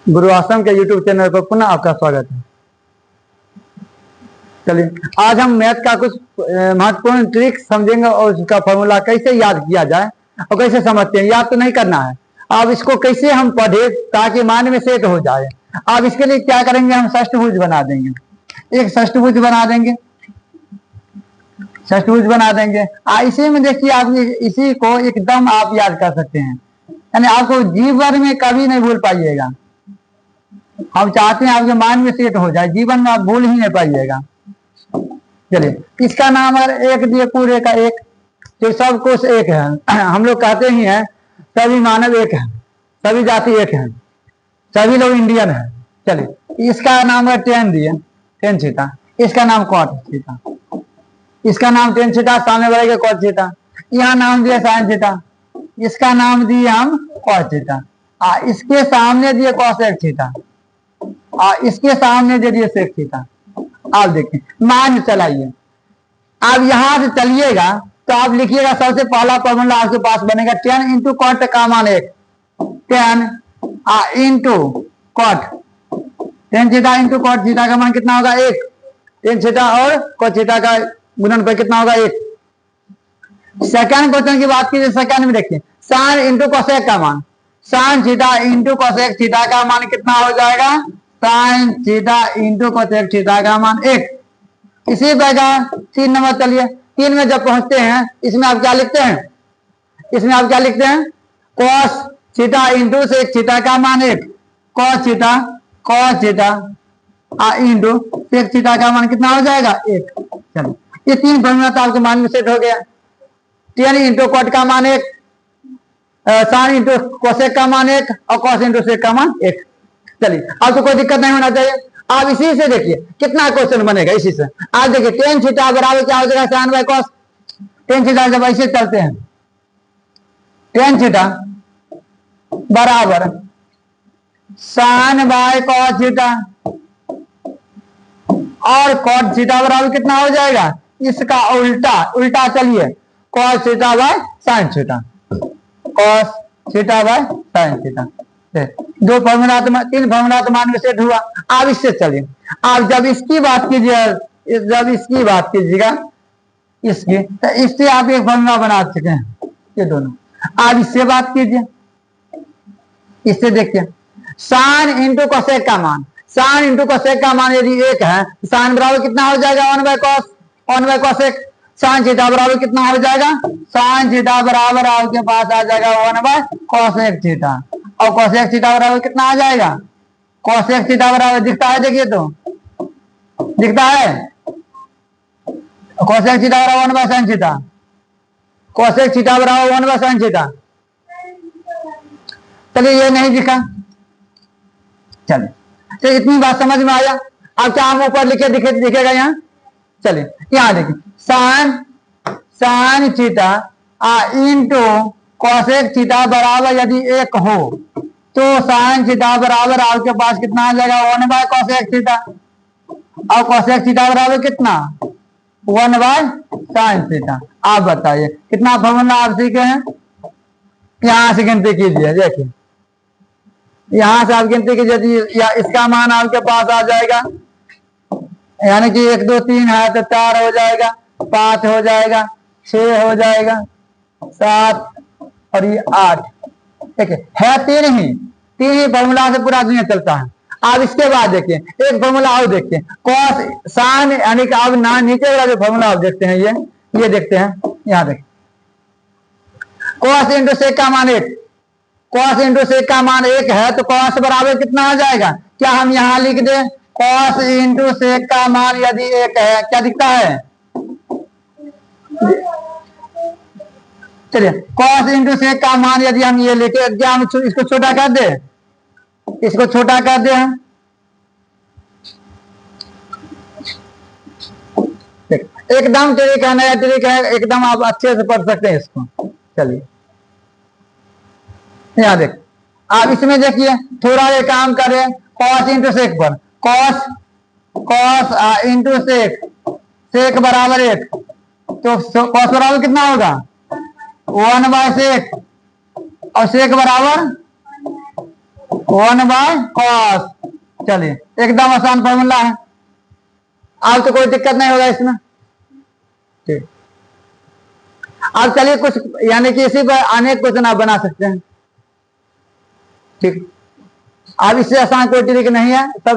गुरु आश्रम के YouTube channel पर पुनः आपका स्वागत है। चलिए आज हम मैथ का कुछ महत्वपूर्ण ट्रिक समझेंगे और उसका फॉर्मूला कैसे याद किया जाए और कैसे समझते हैं। याद तो नहीं करना है, अब इसको कैसे हम पढ़े ताकि माइंड में सेट हो जाए। अब इसके लिए क्या करेंगे, हम षष्ठभुज बना देंगे, एक षष्ठभुज बना देंगे, षष्ठभुज बना देंगे। इसी में देखिए आप इसी को एकदम आप याद कर सकते हैं, यानी आपको जीवन में कभी नहीं भूल पाइएगा। हम चाहते हैं आपके माइंड में सेट हो जाए, जीवन में आप भूल ही नहीं पाइएगा। चलिए इसका नाम है एक दिए पूरे का एक, जो सब कुछ एक है। हम लोग कहते ही हैं सभी मानव एक है, सभी जाति एक है, सभी लोग इंडियन है। चलिए इसका नाम है टेन दिए, टेन थीटा, इसका नाम कॉट थीटा, इसका नाम टेन थीटा, सामने वाले का कॉट थीटा, यहाँ नाम दिया साइन थीटा, इसका नाम दिए हम कॉस थीटा, इसके सामने दिए कॉसेक थीटा, इसके सामने दे दिए सेक थीटा। आप देखिए मान चलाइए, आप यहां से चलिएगा तो आप लिखिएगा सबसे पहला फॉर्मूला आपके पास बनेगा 10 इंटू कॉट का मान एक, 10 into cot, 10 theta into cot theta का मान कितना होगा एक, 10 थीटा और कॉट थीटा का गुणन पर कितना होगा एक। सेकंड क्वेश्चन की बात कीजिए, सेकंड में देखिए साइन इंटू कोसेक का मान, sine theta into cosec theta का मान कितना हो जाएगा, sine theta into cosec theta का मान एक। इसी प्रकार 3 नंबर चलिए, 3 में जब पहुंचते हैं इसमें आप क्या लिखते हैं, इसमें आप क्या लिखते हैं, cos theta into sec theta का मान एक, cos theta into sec theta का मान कितना हो जाएगा एक। चलिए ये 3 फॉर्मूला तो आपके मान में सेट हो गया। 10 इंटू कॉट का मान एक, साइन इंटू कोसेक का मान एक और कॉस इंटू सेक का मान एक। चलिए आपको कोई दिक्कत नहीं होना चाहिए। आप इसी से देखिए कितना क्वेश्चन बनेगा, इसी से आप देखिए टेन थीटा बराबर क्या हो जाएगा, sine by cos. Tan theta जब ऐसे चलते हैं, टेन थीटा बराबर साइन बाय कॉस थीटा और कॉट थीटा बराबर कितना हो जाएगा, इसका उल्टा, उल्टा चलिए cos theta by sine theta, cos theta by sine theta. दो फॉर्मूला, 3 फॉर्मूला तो मान में सेट हुआ। आप इससे चलिए, आप जब इसकी बात कीजिए, जब इसकी बात कीजिएगा इसकी, तो इससे आप एक फॉर्मूला बना चुके हैं ये दोनों। आप इससे बात कीजिए, इससे देखिए साइन इंटू कोसेक का मान, साइन इंटू कोसेक का मान यदि एक है, साइन बराबर कितना हो जाएगा 1 by cos, 1 bye cosec. Sine theta बराबर कितना हो जाएगा, साइन थीटा बराबर आपके पास आ जाएगा 1 बाय कोसेक थीटा, और कोसेक थीटा बराबर कितना आ जाएगा, कोसेक थीटा बराबर दिखता है, देखिए तो दिखता है, कोसेक थीटा बराबर 1 bye sine theta, cosec theta बराबर 1 बाय साइन थीटा। चलिए ये नहीं दिखा, चलिए तो इतनी बात समझ में आया। अब क्या हम ऊपर लिखे दिखेगा यहाँ, चलिए यहाँ देखिए sine theta into cosec theta बराबर यदि एक हो तो साइन थीटा बराबर आपके पास कितना आ जाएगा 1 बाय कोसेक थीटा, और कोसेक थीटा बराबर कितना 1 बाय साइन थीटा। आप बताइए कितना फॉर्मूला आप सीखे हैं, यहां से गिनती कीजिए, देखिए यहां से आप गिनती कीजिए, या इसका मान आपके पास आ जाएगा, यानी कि 1 2 3 है तो 4 हो जाएगा, 5 हो जाएगा, 6 हो जाएगा, 7 और ये 8। देखिए है 3 ही फॉर्मूला से पूरा दुनिया चलता है। आप इसके बाद देखिए एक फॉर्मूला और देखते हैं, कॉस साइन, यानी कि आप ना नीचे वाला जो फॉर्मूला आप देखते हैं ये देखते हैं, यहाँ देखिए कॉस इंटू सेक का मान एक, कॉस इंटू सेक का मान एक है तो कॉस बराबर कितना हो जाएगा, क्या हम यहाँ लिख दें कॉस इंटू सेक का मान यदि एक है, क्या दिखता है, चलिए कॉस इंटू सेक का मान यदि हम ये लेके, क्या हम इसको छोटा कर दे, इसको छोटा कर दे हम, एकदम ट्रिक है, नया ट्रिक है, एकदम आप अच्छे से पढ़ सकते हैं इसको। चलिए यहाँ देख, आप इसमें देखिए थोड़ा ये काम करें, कॉस इंटू सेक पर, कॉस इंटू सेक, सेक बराबर एक, तो कॉस बराबर कितना होगा 1 बाय सेक, और सेक बराबर 1/cos। चलिए एकदम आसान फॉर्मूला है, अब तो कोई दिक्कत नहीं होगा इसमें। ठीक, अब चलिए कुछ यानी कि इसी पर अनेक क्वेश्चन आप बना सकते हैं। ठीक, अब इससे आसान कोई ट्रिक नहीं है सब